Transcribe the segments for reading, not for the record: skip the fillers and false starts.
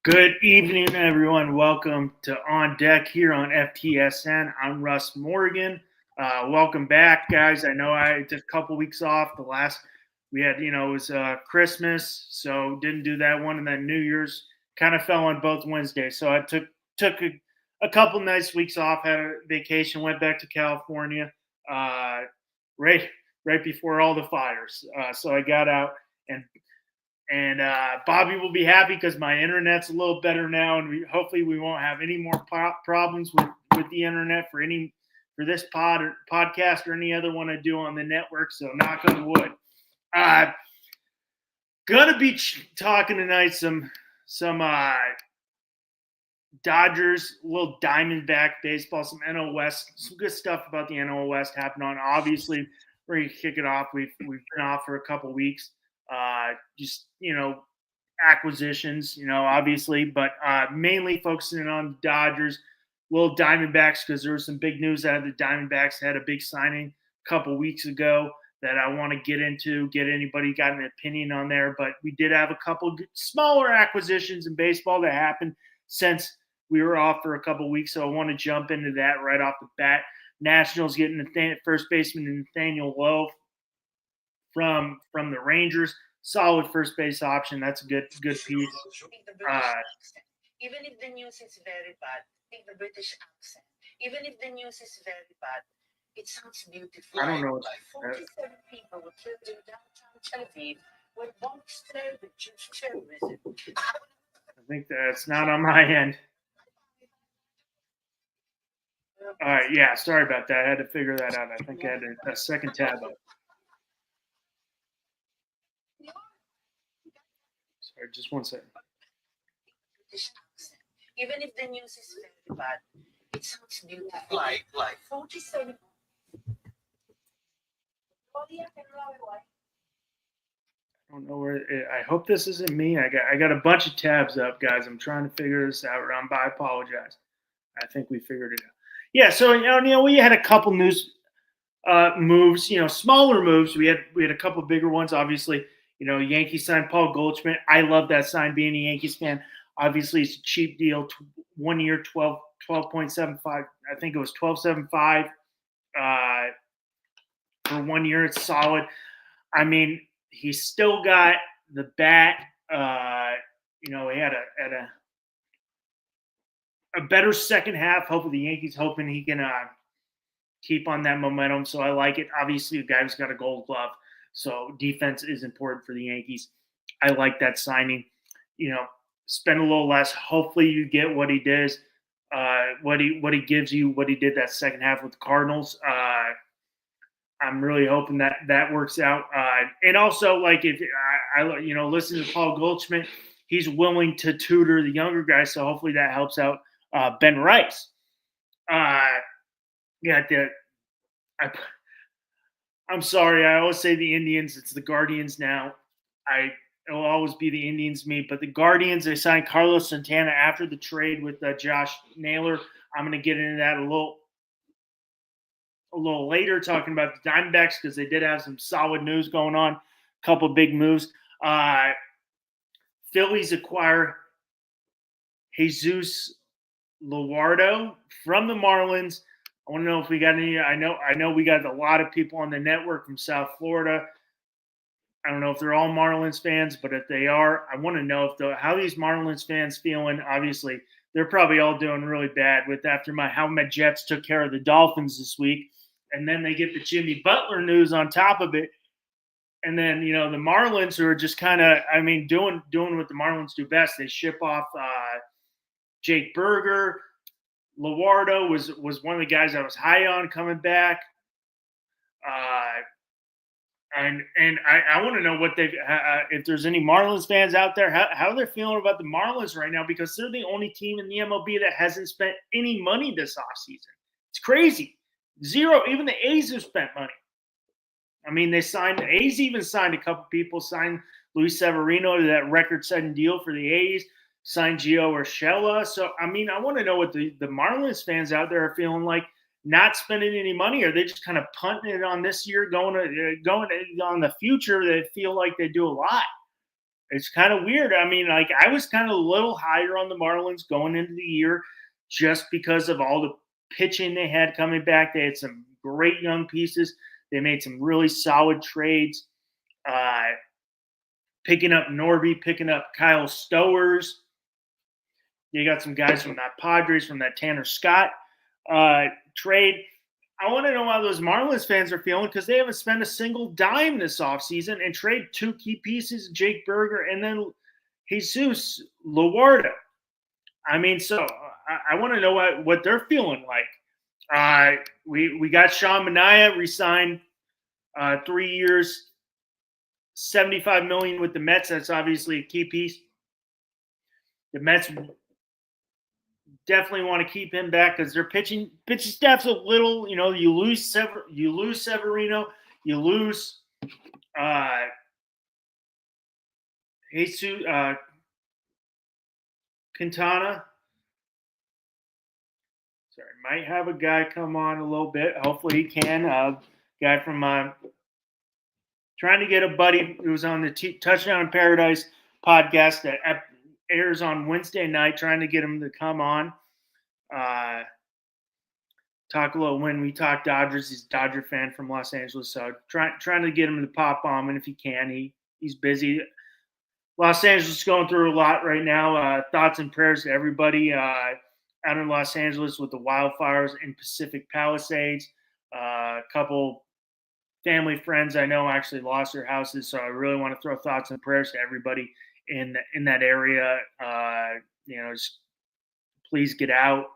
Good evening, everyone. Welcome to On Deck here on FTSN. I'm Russ Morgan. Welcome back, guys. I know I took a couple weeks off. The last we had, it was Christmas, so didn't do that one, and then New Year's kind of fell on both Wednesdays. So I took a couple nice weeks off, had a vacation, went back to California, right right before all the fires. So I got out and Bobby will be happy because my internet's a little better now, and hopefully we won't have any more problems with the internet for this podcast or any other one I do on the network. So knock on wood. Gonna be talking tonight some Dodgers, a little Diamondback baseball, some NL West, some good stuff about the NL West happened on. Obviously, we're gonna kick it off. We've been off for a couple weeks. Acquisitions, obviously, but mainly focusing on the Dodgers, little Diamondbacks, because there was some big news out of the Diamondbacks. Had a big signing a couple weeks ago that I want to get into, get anybody got an opinion on there. But we did have a couple smaller acquisitions in baseball that happened since we were off for a couple weeks. So I want to jump into that right off the bat. Nationals getting the first baseman Nathaniel Lowe from the Rangers. Solid first base option. That's a good piece. Even if the news is very bad, take the British accent. Even if the news is very bad, it sounds beautiful. I don't know. 47 people were killed in downtown Tel Aviv when bombs fell with Jewish terrorism. I think that's not on my end. All right, yeah, sorry about that. I had to figure that out. I think I had a second tab up. Sorry, just one second. Even if the news is very bad, it sounds beautiful. Like 47. I don't know where. I hope this isn't me. I got a bunch of tabs up, guys. I'm trying to figure this out. I apologize. I think we figured it out. Yeah, so we had a couple news moves. Smaller moves. We had a couple bigger ones. Obviously, Yankees signed Paul Goldschmidt. I love that sign. Being a Yankees fan, obviously it's a cheap deal. 1 year, 12.75. I think it was 12.75 for 1 year. It's solid. I mean, he's still got the bat. He had a better second half. Hopefully, the Yankees hoping he can keep on that momentum. So I like it. Obviously, the guy who's got a Gold Glove. So defense is important for the Yankees. I like that signing. Spend a little less. Hopefully, you get what he does, what he gives you, what he did that second half with the Cardinals. I'm really hoping that works out. And also, if I listen to Paul Goldschmidt, he's willing to tutor the younger guys. So hopefully that helps out Ben Rice. I'm sorry. I always say the Indians. It's the Guardians now. It will always be the Indians, me. But the Guardians, they signed Carlos Santana after the trade with Josh Naylor. I'm going to get into that a little later, talking about the Diamondbacks, because they did have some solid news going on. A couple of big moves. Phillies acquire Jesus Luardo from the Marlins. I want to know if we got any. I know we got a lot of people on the network from South Florida. I don't know if they're all Marlins fans, but if they are, I want to know how these Marlins fans feeling. Obviously, they're probably all doing really bad after how my Jets took care of the Dolphins this week, and then they get the Jimmy Butler news on top of it. And then, the Marlins are just kind of, doing what the Marlins do best. They ship off Jake Berger. Luardo was one of the guys I was high on coming back. And I want to know what if there's any Marlins fans out there, how they're feeling about the Marlins right now, because they're the only team in the MLB that hasn't spent any money this offseason. It's crazy. Zero. Even the A's have spent money. The A's even signed a couple people, signed Luis Severino to that record-setting deal for the A's, signed Gio Urshela. So, I want to know what the Marlins fans out there are feeling like, not spending any money. Are they just kind of punting it on this year, going on the future? They feel like they do a lot. it's kind of weird. I mean, like I was kind of a little higher on the Marlins going into the year just because of all the pitching they had coming back. They had some great young pieces. They made some really solid trades. Picking up Norby, picking up Kyle Stowers. You got some guys from that Padres, from that Tanner Scott trade. I want to know how those Marlins fans are feeling because they haven't spent a single dime this offseason and trade two key pieces, Jake Berger and then Jesus Lawarda. I mean, so I want to know what they're feeling like. We got Sean Manaea re-signed 3 years, $75 million with the Mets. That's obviously a key piece. The Mets definitely want to keep him back because their pitching staff's a little, you lose Severino, you lose Jesus Quintana. Sorry, might have a guy come on a little bit. Hopefully he can. Guy from trying to get a buddy who was on the Touchdown in Paradise podcast that airs on Wednesday night, trying to get him to come on. Talk a little when we talk Dodgers. He's a Dodger fan from Los Angeles, so trying to get him to pop on, and if he can, he's busy. Los Angeles is going through a lot right now. Thoughts and prayers to everybody out in Los Angeles with the wildfires in Pacific Palisades. A couple family friends I know actually lost their houses, so I really want to throw thoughts and prayers to everybody in that area. Just please get out.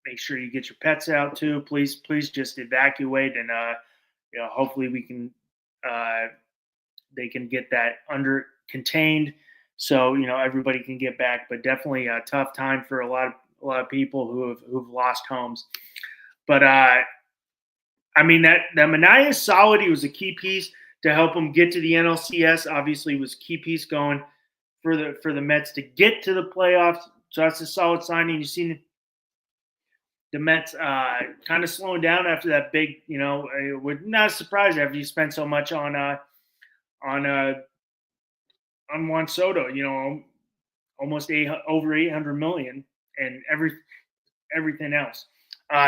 Make sure you get your pets out too. Please just evacuate, and hopefully we can they can get that under contained, so everybody can get back. But definitely a tough time for a lot of people who've lost homes. But I mean that Manaea is solid. He was a key piece to help them get to the NLCS. Obviously, was a key piece going for the Mets to get to the playoffs. So that's a solid signing. You've seen the Mets kind of slowing down after that big, it would not surprise after you spend so much on Juan Soto, almost over 800 million and everything else.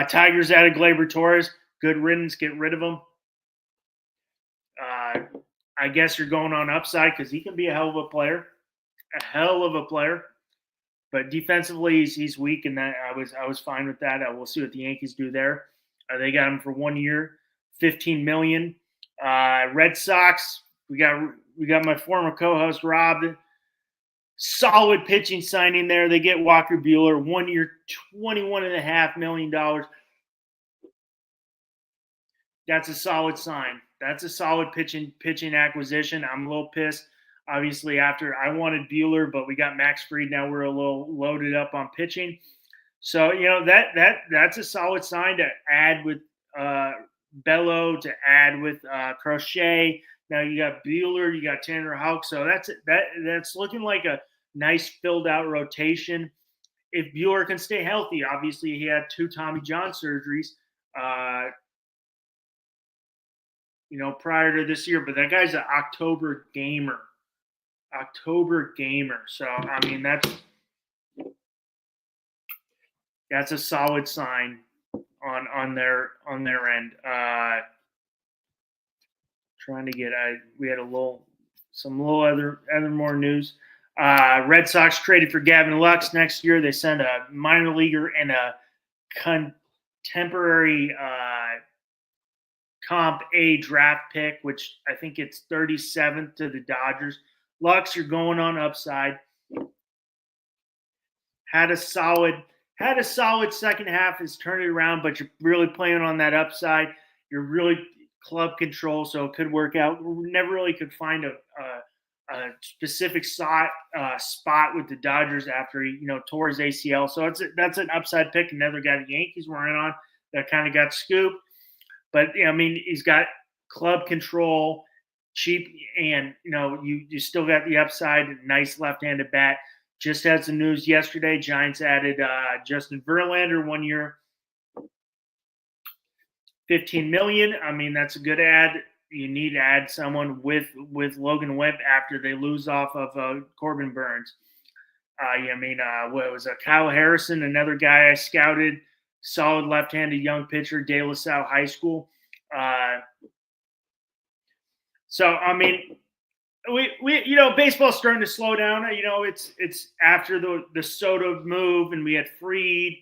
Tigers added Gleyber Torres. Good riddance. Get rid of him. I guess you're going on upside because he can be a hell of a player. But defensively, he's weak, and that I was fine with that. We'll see what the Yankees do there. They got him for 1 year, $15 million. Red Sox, we got my former co-host Rob. Solid pitching signing there. They get Walker Buehler, 1 year, $21.5 million. That's a solid sign. That's a solid pitching acquisition. I'm a little pissed. Obviously, after I wanted Buehler, but we got Max Fried. Now we're a little loaded up on pitching. So, that's a solid sign to add with Bello, to add with Crochet. Now you got Buehler, you got Tanner Houck. So that's looking like a nice filled out rotation. If Buehler can stay healthy, obviously he had 2 Tommy John surgeries, prior to this year, but that guy's an October gamer. So I mean that's a solid sign on their end. Trying to get we had some other more news. Red Sox traded for Gavin Lux next year. They send a minor leaguer and a contemporary Comp A draft pick, which I think it's 37th to the Dodgers. Lux, you're going on upside. Had a solid second half. Has turned it around, but you're really playing on that upside. You're really club control, so it could work out. We never really could find a specific spot with the Dodgers after he tore his ACL. So that's an upside pick. Another guy the Yankees were in on that kind of got scooped. But he's got club control, cheap, and you still got the upside. Nice left-handed bat. Just had some news yesterday. Giants added Justin Verlander, 1 year, $15 million. I mean, that's a good add. you need to add someone with Logan Webb after they lose off of Corbin Burns. What was it? Kyle Harrison, another guy I scouted, solid left-handed young pitcher, De La Salle High School. Baseball's starting to slow down. It's after the Soto move, and we had Fried.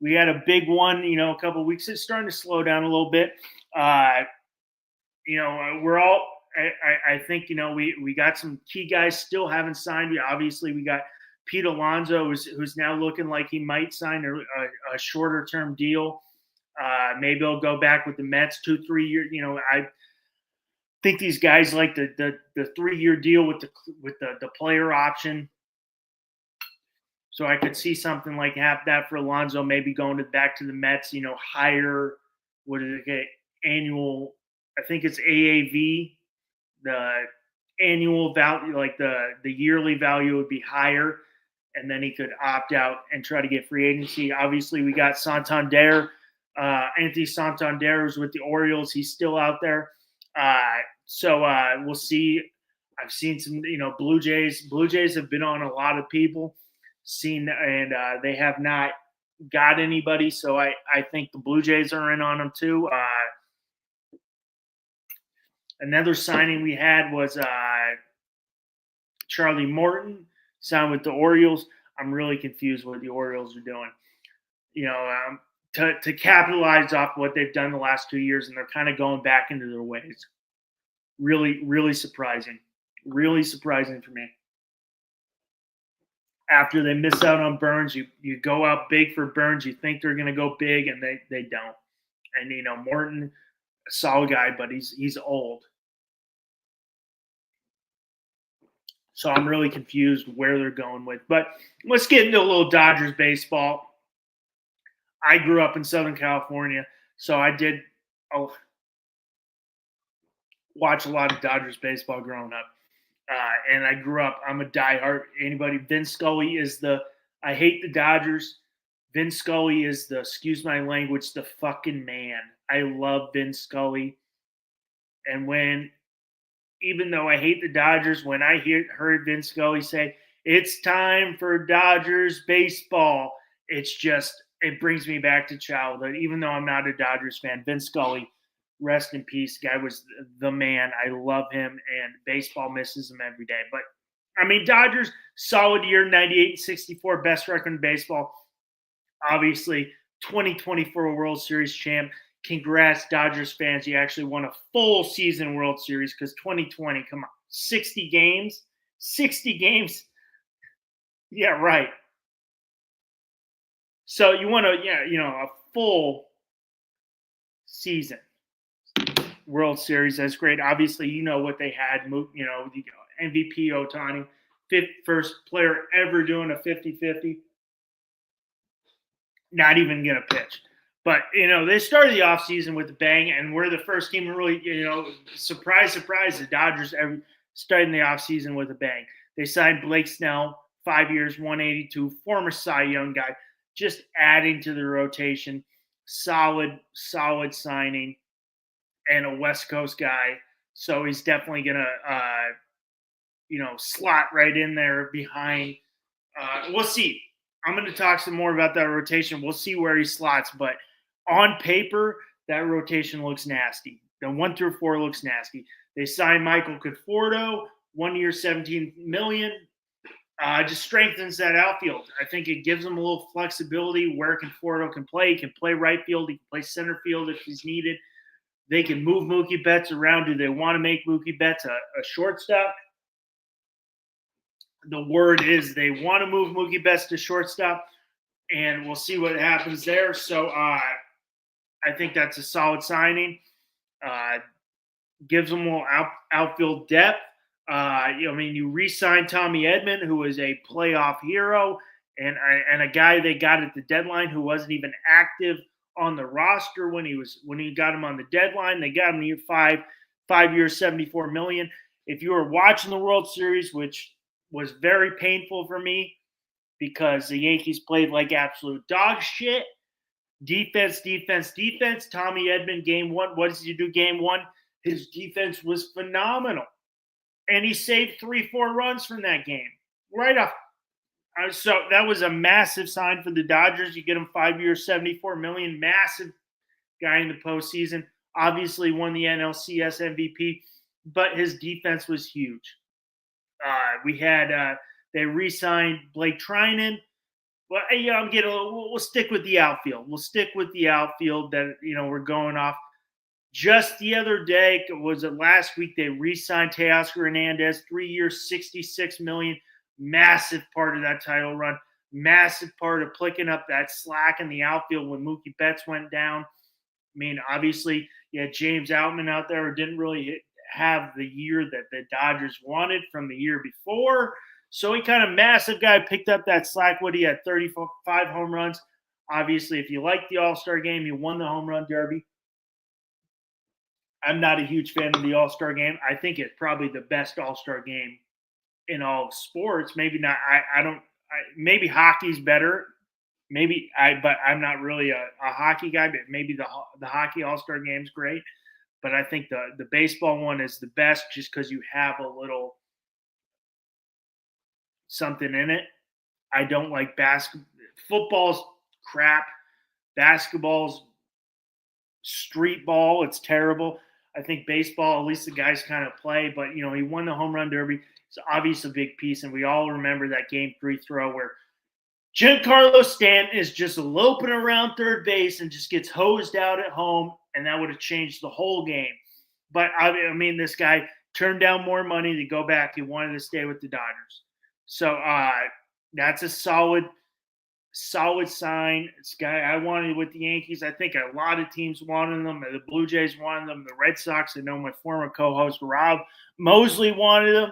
We had a big one, a couple of weeks. It's starting to slow down a little bit. We're all. I think we got some key guys still haven't signed. We got Pete Alonso, who's now looking like he might sign a shorter term deal. Maybe he'll go back with the Mets 2-3 years. I think these guys like the 3-year deal with the player option. So I could see something like that for Alonso, maybe going back to the Mets, higher, annual, I think it's AAV, the annual value, like the yearly value would be higher, and then he could opt out and try to get free agency. Obviously, we got Santander, Anthony Santander, who's with the Orioles. He's still out there. So we'll see. I've seen some, Blue Jays. Blue Jays have been on a lot of people, and they have not got anybody. So I think the Blue Jays are in on them too. Another signing we had was Charlie Morton, signed with the Orioles. I'm really confused what the Orioles are doing. To capitalize off what they've done the last 2 years, and they're kind of going back into their ways. Really, really surprising. Really surprising for me. After they miss out on Burns, you go out big for Burns. You think they're going to go big, and they don't. And, Morton, a solid guy, but he's old. So I'm really confused where they're going with. But let's get into a little Dodgers baseball. I grew up in Southern California, so I did watch a lot of Dodgers baseball growing up. And I grew up, I'm a diehard. Vince Scully is I hate the Dodgers. Vince Scully is excuse my language, the fucking man. I love Vince Scully. And even though I hate the Dodgers, when I heard Vince Scully say, it's time for Dodgers baseball, it brings me back to childhood. Even though I'm not a Dodgers fan, Vince Scully, rest in peace. Guy was the man. I love him, and baseball misses him every day. But, Dodgers, solid year, 98-64, best record in baseball. Obviously, 2024 World Series champ. Congrats, Dodgers fans. You actually won a full season World Series because 2020, come on, 60 games? 60 games? Yeah, right. So you want a full season World Series. That's great. Obviously, what they had, MVP Ohtani, first player ever doing a 50-50. Not even going to pitch. But, they started the offseason with a bang, and we're the first team to really, surprise, the Dodgers starting the offseason with a bang. They signed Blake Snell, 5 years, 182, former Cy Young guy, just adding to the rotation. Solid signing, and a West Coast guy. So he's definitely going to, slot right in there behind. We'll see. I'm going to talk some more about that rotation. We'll see where he slots, but on paper, that rotation looks nasty. The 1 through 4 looks nasty. They signed Michael Conforto, 1 year, $17 million. Just strengthens that outfield. I think it gives them a little flexibility where Conforto can play. He can play right field. He can play center field if he's needed. They can move Mookie Betts around. Do they want to make Mookie Betts a shortstop? The word is they want to move Mookie Betts to shortstop, and we'll see what happens there. So I think that's a solid signing. Gives them a little outfield depth. You re-signed Tommy Edman, who was a playoff hero, and a guy they got at the deadline who wasn't even active on the roster when he got him on the deadline. They got him to 5 years, $74 million. If you were watching the World Series, which was very painful for me because the Yankees played like absolute dog shit. Defense. Tommy Edman, game one. What does he do game one? His defense was phenomenal. And he saved 3-4 runs from that game. Right off. So that was a massive sign for the Dodgers. You get him 5 years, $74 million. Massive guy in the postseason. Obviously won the NLCS MVP, but his defense was huge. They re-signed Blake Trinan. Well, we'll stick with the outfield. We'll stick with the outfield that we're going off. Just the other day, was it last week? They re-signed Teoscar Hernandez, 3 years, $66 million. Massive part of that title run. Massive part of picking up that slack in the outfield when Mookie Betts went down. I mean, obviously, you had James Outman out there who didn't really have the year that the Dodgers wanted from the year before. So he kind of massive guy picked up that slack. What he had 35 home runs. Obviously, if you like the All-Star game, he won the home run derby. I'm not a huge fan of the All-Star game. I think it's probably the best All-Star game in all of sports. Maybe not. Maybe hockey's better. But I'm not really a hockey guy. But maybe the hockey All-Star game's great. But I think the baseball one is the best just because you have a little something in it. I don't like basketball. Football's crap. Basketball's street ball. It's terrible. I think baseball, at least the guys kind of play. But, he won the home run derby. It's obviously a big piece. And we all remember that Game 3 throw where Giancarlo Stanton is just loping around third base and just gets hosed out at home. And that would have changed the whole game. But, this guy turned down more money to go back. He wanted to stay with the Dodgers. So that's a solid sign. This guy I wanted with the Yankees. I think a lot of teams wanted them. The Blue Jays wanted them. The Red Sox, I know my former co-host Rob Mosley wanted them.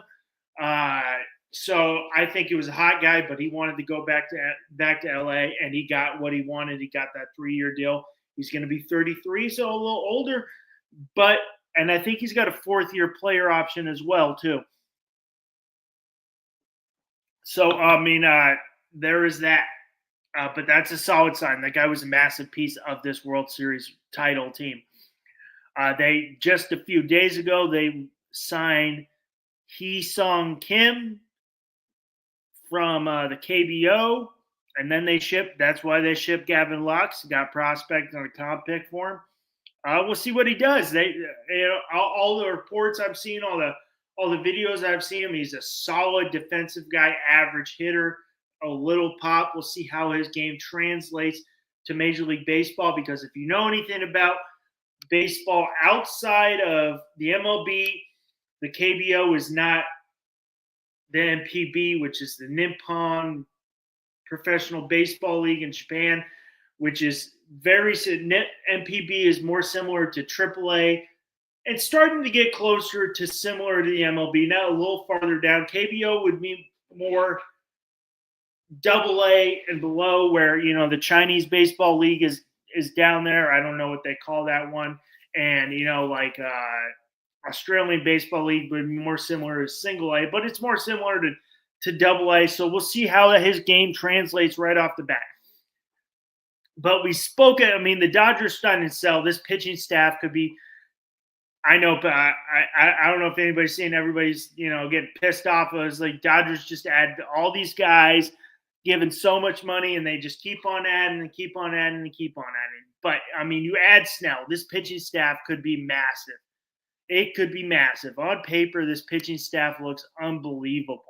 So I think he was a hot guy, but he wanted to go back to LA, and he got what he wanted. He got that 3-year deal. He's going to be 33, so a little older, and I think he's got a 4th-year player option as well too. So there is that. But that's a solid sign. That guy was a massive piece of this World Series title team. They just a few days ago, they signed Hee-Sung Kim from the KBO, and then that's why they shipped Gavin Lux, got prospect on a comp pick for him. We'll see what he does. All the reports I've seen, all the videos I've seen him, he's a solid defensive guy, average hitter. A little pop. We'll see how his game translates to Major League Baseball, because if you know anything about baseball outside of the MLB, the KBO is not the NPB, which is the Nippon Professional Baseball League in Japan, which is NPB is more similar to AAA and starting to get closer to similar to the MLB. Now a little farther down. KBO would mean more AA and below, where the Chinese Baseball League is down there. I don't know what they call that one. And Australian Baseball League would be more similar to single A, but it's more similar to AA. So we'll see how his game translates right off the bat. But we spoke at, the Dodgers starting to sell. This pitching staff could be, I know, but I don't know if anybody's seen, everybody's getting pissed off. It was like Dodgers just add all these guys, given so much money, and they just keep on adding and keep on adding and keep on adding. But, you add Snell. This pitching staff could be massive. It could be massive. On paper, this pitching staff looks unbelievable.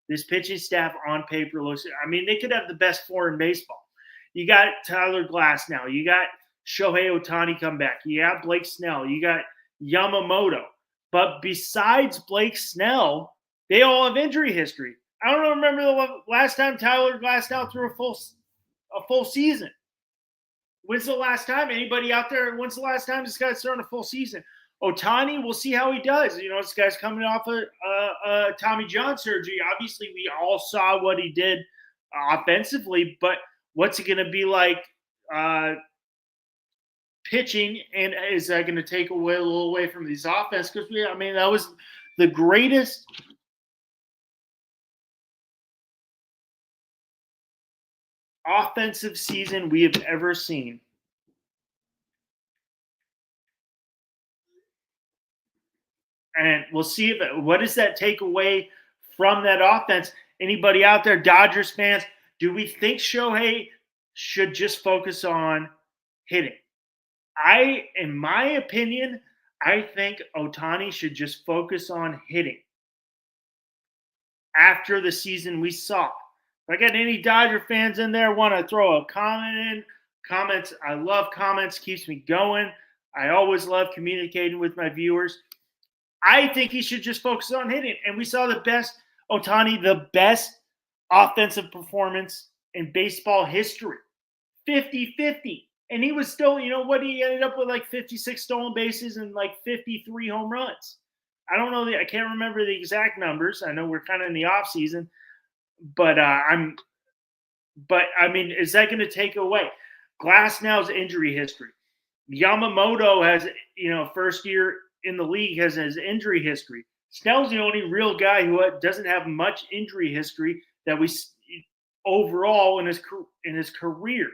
This pitching staff on paper looks – they could have the best 4 in baseball. You got Tyler Glasnow. You got Shohei Ohtani come back. You got Blake Snell. You got Yamamoto. But besides Blake Snell, they all have injury history. I don't remember the last time Tyler Glasnow threw a full season. When's the last time? Anybody out there? When's the last time this guy's thrown a full season? Ohtani, we'll see how he does. This guy's coming off a Tommy John surgery. Obviously, we all saw what he did offensively, but what's it going to be like pitching? And is that going to take a little away from these offense? Because that was the greatest offensive season we have ever seen. And we'll see what does that take away from that offense. Anybody out there, Dodgers fans, do we think Shohei should just focus on hitting? In my opinion, I think Ohtani should just focus on hitting after the season we saw. If I got any Dodger fans in there want to throw a comment in, comments, I love comments, keeps me going. I always love communicating with my viewers. I think he should just focus on hitting. And we saw the best offensive performance in baseball history. 50-50. And he was still, he ended up with like 56 stolen bases and like 53 home runs. I don't know. I can't remember the exact numbers. I know we're kind of in the off season, but I mean, is that going to take away Glasnow's injury history? Yamamoto has, first year in the league has his injury history. Snell's the only real guy who doesn't have much injury history that we overall in his career.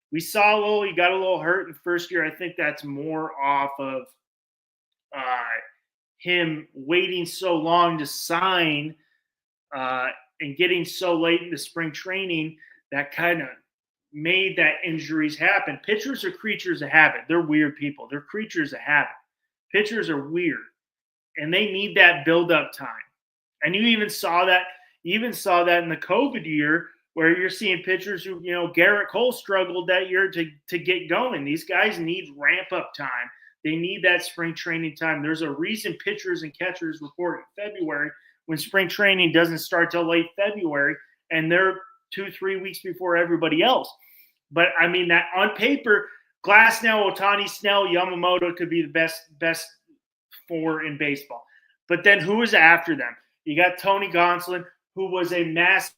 We saw he got a little hurt in the first year. I think that's more off of him waiting so long to sign and getting so late into spring training that kind of made that injuries happen. Pitchers are creatures of habit. They're weird people. They're creatures of habit. Pitchers are weird, and they need that build-up time. And you even saw that in the COVID year where you're seeing pitchers who, Garrett Cole struggled that year to get going. These guys need ramp-up time. They need that spring training time. There's a reason pitchers and catchers report in February when spring training doesn't start till late February, and they're 2-3 weeks before everybody else. But, I mean, that on paper, Glasnow, Ohtani, Snell, Yamamoto could be the best four in baseball. But then who is after them? You got Tony Gonsolin, who was a massive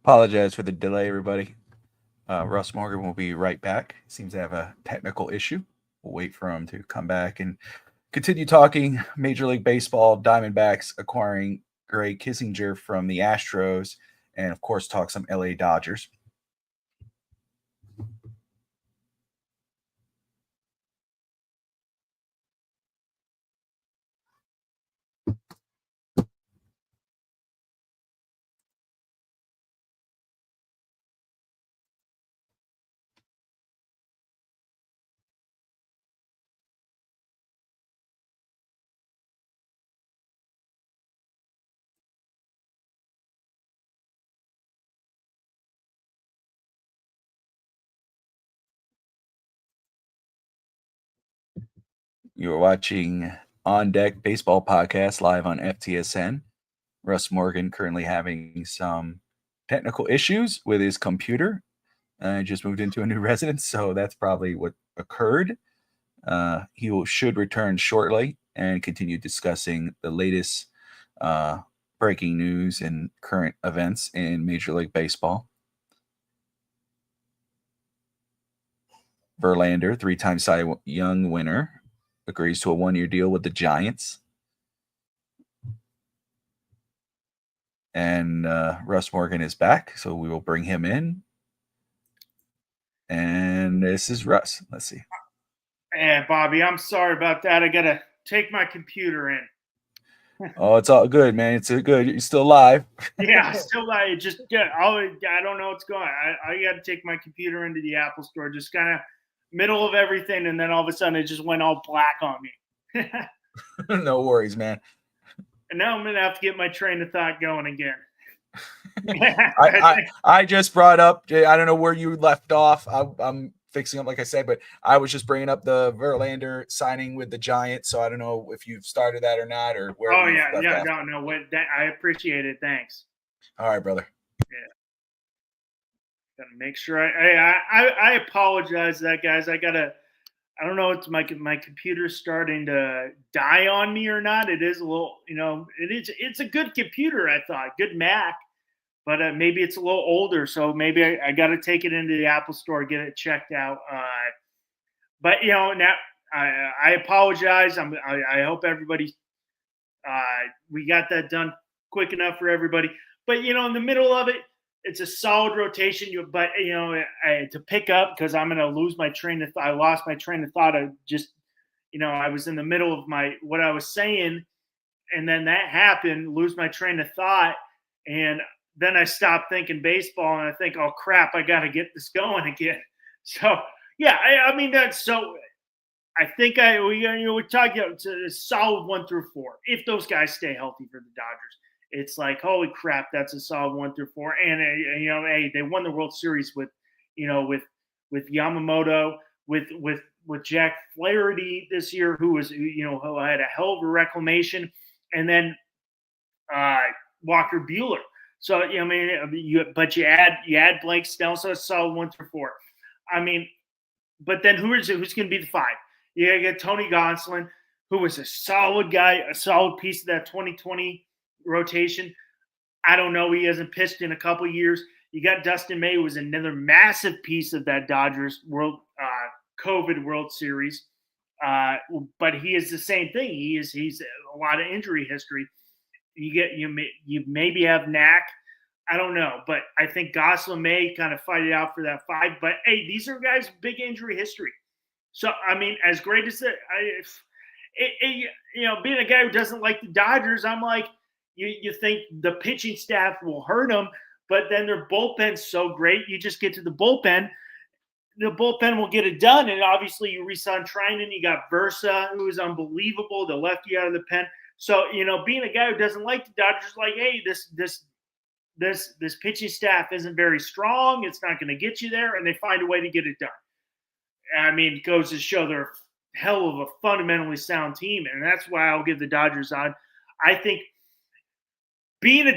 Apologize for the delay, everybody. Russ Morgan will be right back. Seems to have a technical issue. We'll wait for him to come back and continue talking Major League Baseball, Diamondbacks acquiring Grae Kissinger from the Astros, and of course talk some LA Dodgers. You are watching On Deck Baseball Podcast live on FTSN. Russ Morgan currently having some technical issues with his computer. I just moved into a new residence, so that's probably what occurred. He should return shortly and continue discussing the latest breaking news and current events in Major League Baseball. Verlander, 3-time Cy Young winner, agrees to a 1-year deal with the Giants. And Russ Morgan is back, so we will bring him in. And this is Russ. Let's see. And Bobby, I'm sorry about that. I gotta take my computer in. Oh, it's all good, man. It's good. You're still live. Yeah, still I just I don't know what's going on. I got to take my computer into the Apple store, just kind of middle of everything, and then all of a sudden it just went all black on me. No worries, man. And now I'm gonna have to get my train of thought going again. I just brought up. I don't know where you left off. I'm fixing up, like I said, but I was just bringing up the Verlander signing with the Giants. So I don't know if you've started that or not, or where. Oh yeah, no. What that I appreciate it. Thanks. All right, brother. Yeah. Gotta make sure I apologize to that, guys. I don't know if my computer's starting to die on me or not. It is a little, it's a good computer, I thought, good Mac, but maybe it's a little older, so maybe I got to take it into the Apple store, get it checked out. But now I apologize. I hope everybody we got that done quick enough for everybody. But in the middle of it, it's a solid rotation. But to pick up, because I'm going to lose my train of thought. I lost my train of thought. I just, I was in the middle of what I was saying, and then that happened. Lose my train of thought, and then I stopped thinking baseball, and I think, oh crap, I got to get this going again. So yeah, I mean that's so. I think we're talking it's a solid 1 through 4 if those guys stay healthy for the Dodgers. It's like, holy crap, that's a solid 1 through 4. And hey, they won the World Series with Yamamoto, with Jack Flaherty this year, who had a hell of a reclamation, and then Walker Buehler. So but you add Blake Snell, so it's solid 1 through 4. I mean, but then who's going to be the 5? You got Tony Gonsolin, who was a solid guy, a solid piece of that 2020 rotation. I don't know. He hasn't pitched in a couple of years. You got Dustin May, who was another massive piece of that Dodgers COVID World Series. But he is the same thing. He's a lot of injury history. You maybe have Knack. I don't know, but I think Gonsolin may kind of fight it out for that 5. But hey, these are guys with big injury history. So, I mean, as great as being a guy who doesn't like the Dodgers, I'm like, you think the pitching staff will hurt them, but then their bullpen's so great, you just get to the bullpen will get it done. And obviously, you re-sign Trinan, you got Versa, who is unbelievable, the lefty out of the pen. So, being a guy who doesn't like the Dodgers, like, hey, this pitching staff isn't very strong, it's not going to get you there, and they find a way to get it done. I mean, it goes to show they're hell of a fundamentally sound team, and that's why I'll give the Dodgers on. I think being a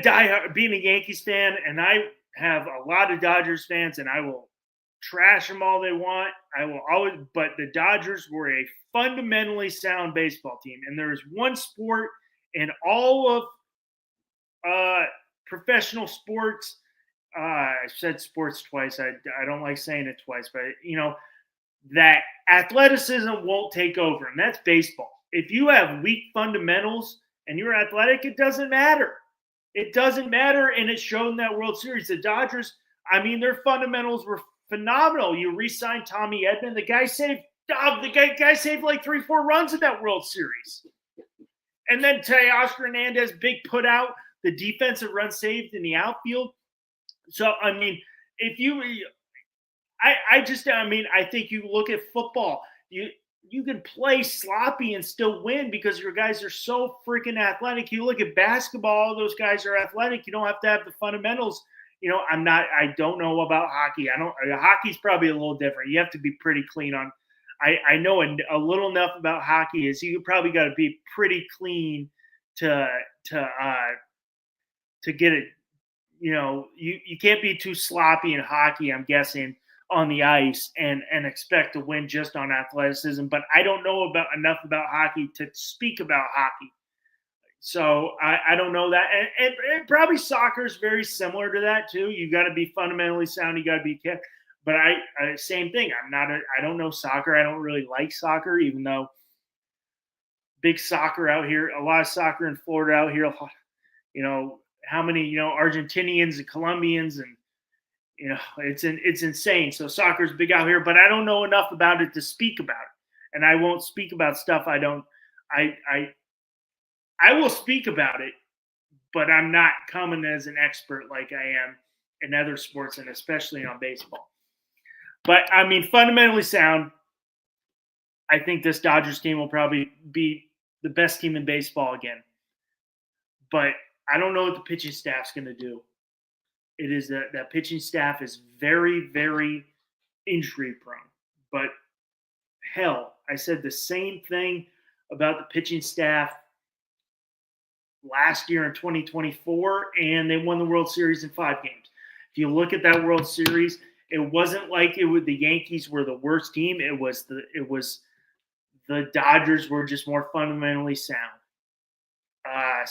Yankees fan, and I have a lot of Dodgers fans, and I will trash them all they want. I will always, but the Dodgers were a fundamentally sound baseball team, and there is one sport in all of professional sports. I said sports twice. I don't like saying it twice, but that athleticism won't take over, and that's baseball. If you have weak fundamentals and you're athletic, it doesn't matter. It doesn't matter, and it showed in that World Series. The Dodgers, I mean, their fundamentals were phenomenal. You re-signed Tommy Edman. The guy saved like 3-4 runs in that World Series. And then Teoscar Hernandez, big put out, the defensive run saved in the outfield. So, I mean, I think you look at football, you can play sloppy and still win because your guys are so freaking athletic. You look at basketball, those guys are athletic. You don't have to have the fundamentals. I don't know about hockey. Hockey's probably a little different. You have to be pretty clean on. I know a little enough about hockey is you probably got to be pretty clean to get it. You can't be too sloppy in hockey, I'm guessing, on the ice and expect to win just on athleticism. But I don't know enough about hockey to speak about hockey. So I don't know that. And probably soccer is very similar to that too. You got to be fundamentally sound. You got to be kept. But same thing. I don't know soccer. I don't really like soccer, even though big soccer out here, a lot of soccer in Florida out here. How many, Argentinians and Colombians and, You know, it's insane. So soccer's big out here, but I don't know enough about it to speak about it, and I won't speak about stuff I don't. I will speak about it, but I'm not coming as an expert like I am in other sports, and especially on baseball. But I mean, fundamentally sound. I think this Dodgers team will probably be the best team in baseball again. But I don't know what the pitching staff's going to do. It is that pitching staff is very, very injury prone. But hell, I said the same thing about the pitching staff last year in 2024, and they won the World Series in 5 games. If you look at that World Series, it wasn't like it was the Yankees were the worst team. It was the Dodgers were just more fundamentally sound. I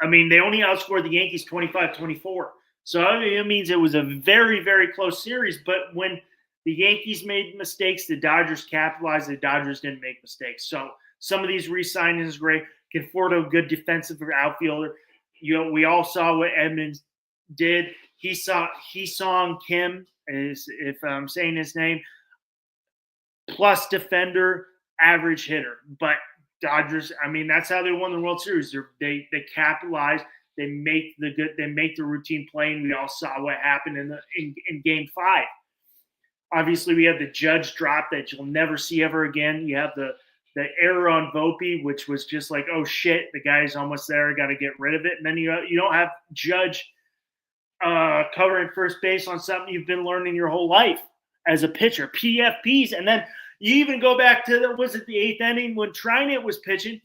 mean, they only outscored the Yankees 25-24. So it means it was a very, very close series. But when the Yankees made mistakes, the Dodgers capitalized. The Dodgers didn't make mistakes. So some of these re-signings, Grae, Conforto, good defensive outfielder. We all saw what Edmonds did. Hee-Sung Kim, if I'm saying his name, plus defender, average hitter. But Dodgers, I mean, that's how they won the World Series. They capitalize. They make the routine play, and we all saw what happened in Game 5. Obviously, we have the Judge drop that you'll never see ever again. You have the error on Volpe, which was just like, oh shit, the guy's almost there. I got to get rid of it. And then you don't have Judge covering first base on something you've been learning your whole life as a pitcher, PFPs, and then you even go back to the 8th inning when Trinet was pitching,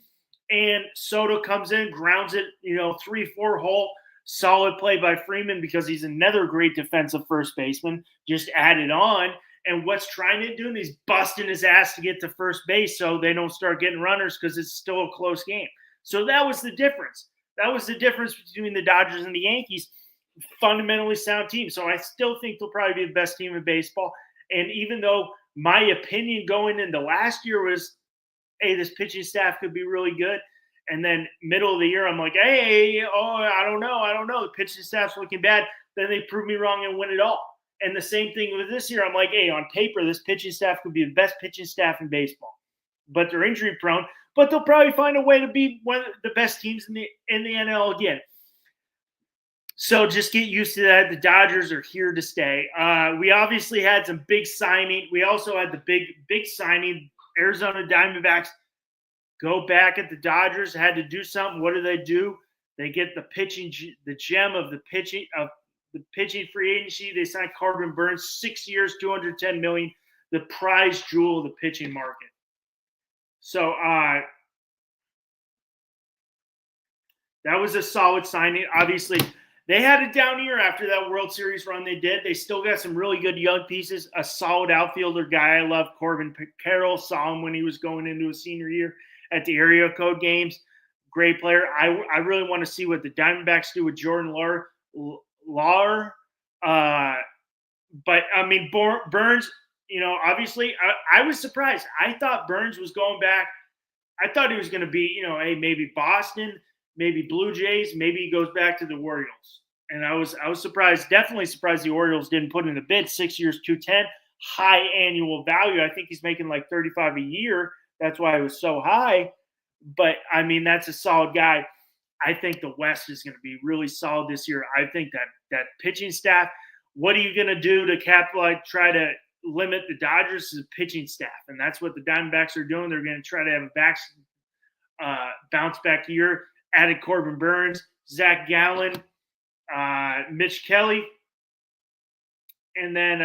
and Soto comes in, grounds it, 3-4 hole, solid play by Freeman because he's another great defensive first baseman. Just added on, and what's Trinet doing? He's busting his ass to get to first base so they don't start getting runners because it's still a close game. So that was the difference. That was the difference between the Dodgers and the Yankees. Fundamentally sound team. So I still think they'll probably be the best team in baseball. And even though my opinion going into last year was, hey, this pitching staff could be really good. And then middle of the year, I'm like, hey, I don't know. The pitching staff's looking bad. Then they prove me wrong and win it all. And the same thing with this year. I'm like, hey, on paper, this pitching staff could be the best pitching staff in baseball. But they're injury prone. But they'll probably find a way to be one of the best teams in the NL again. So just get used to that. The Dodgers are here to stay. We obviously had some big signing. We also had the big signing. Arizona Diamondbacks go back at the Dodgers. Had to do something. What do? They get the gem of the pitching free agency. They signed Corbin Burnes, 6 years, $210 million, the prize jewel of the pitching market. So that was a solid signing. Obviously, they had a down year after that World Series run they did. They still got some really good young pieces. A solid outfielder guy I love, Corbin Carroll. Saw him when he was going into his senior year at the area code games. Great player. I really want to see what the Diamondbacks do with Jordan Lawler. But, I mean, Burnes, obviously, I was surprised. I thought Burnes was going back. I thought he was going to be, hey, maybe Boston, maybe Blue Jays, maybe he goes back to the Orioles. And I was surprised, definitely surprised the Orioles didn't put in a bid. 6 years, 210, high annual value. I think he's making like $35 a year. That's why it was so high. But, I mean, that's a solid guy. I think the West is going to be really solid this year. I think that pitching staff, what are you going to do to capitalize, try to limit the Dodgers' pitching staff? And that's what the Diamondbacks are doing. They're going to try to have a bounce back year. Added Corbin Burnes, Zach Gallen, Mitch Kelly, and then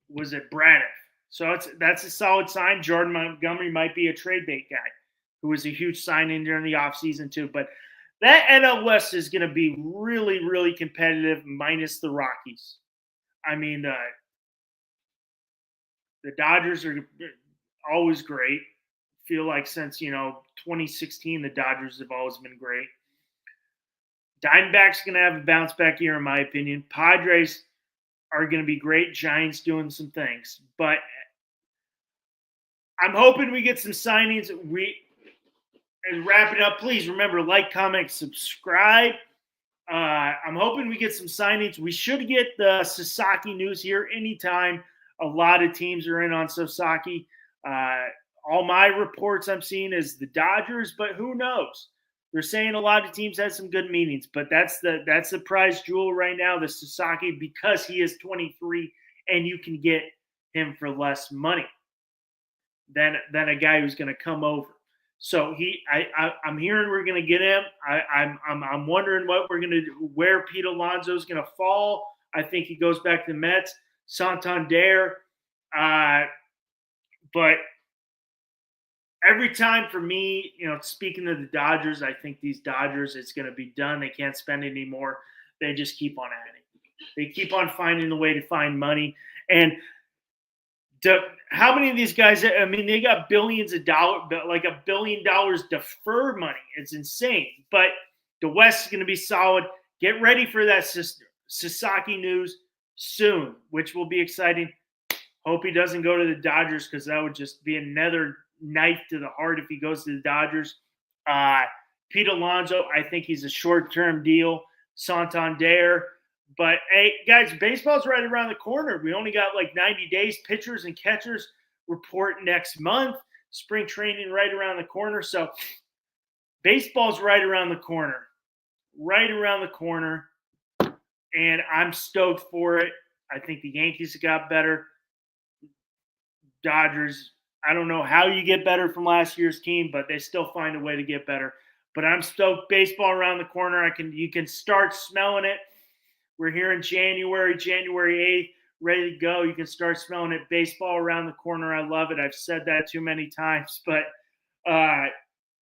was it Braddock? So that's a solid sign. Jordan Montgomery might be a trade bait guy, who was a huge signing during the offseason too. But that NL West is going to be really, really competitive, minus the Rockies. I mean, the Dodgers are always great. Feel like since 2016, the Dodgers have always been great. Diamondbacks going to have a bounce back year, in my opinion. Padres are going to be great. Giants doing some things, but I'm hoping we get some signings. And wrap it up. Please remember, like, comment, subscribe. I'm hoping we get some signings. We should get the Sasaki news here anytime. A lot of teams are in on Sasaki. All my reports I'm seeing is the Dodgers, but who knows? They're saying a lot of teams had some good meetings, but that's the prize jewel right now, the Sasaki, because he is 23 and you can get him for less money than a guy who's going to come over. So I'm hearing we're going to get him. I'm wondering what we're going to do, where Pete Alonso is going to fall. I think he goes back to the Mets, Santander, but every time for me, speaking of the Dodgers, I think these Dodgers, it's going to be done. They can't spend anymore. They just keep on adding. They keep on finding a way to find money. And how many of these guys, I mean, they got billions of dollars, like $1 billion deferred money. It's insane. But the West is going to be solid. Get ready for that Sasaki news soon, which will be exciting. Hope he doesn't go to the Dodgers, because that would just be another knife to the heart if he goes to the Dodgers. Pete Alonso, I think he's a short-term deal. Santander. But, hey, guys, baseball's right around the corner. We only got like 90 days. Pitchers and catchers report next month. Spring training right around the corner. So baseball's right around the corner. Right around the corner. And I'm stoked for it. I think the Yankees got better. Dodgers, I don't know how you get better from last year's team, but they still find a way to get better. But I'm stoked. Baseball around the corner. You can start smelling it. We're here in January 8th, ready to go. You can start smelling it. Baseball around the corner. I love it. I've said that too many times, but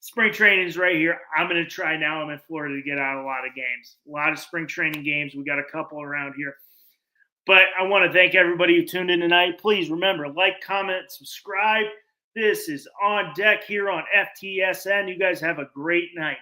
spring training is right here. I'm going to try now. I'm in Florida to get out a lot of games, a lot of spring training games. We got a couple around here. But I want to thank everybody who tuned in tonight. Please remember, like, comment, subscribe. This is On Deck here on FTSN. You guys have a great night.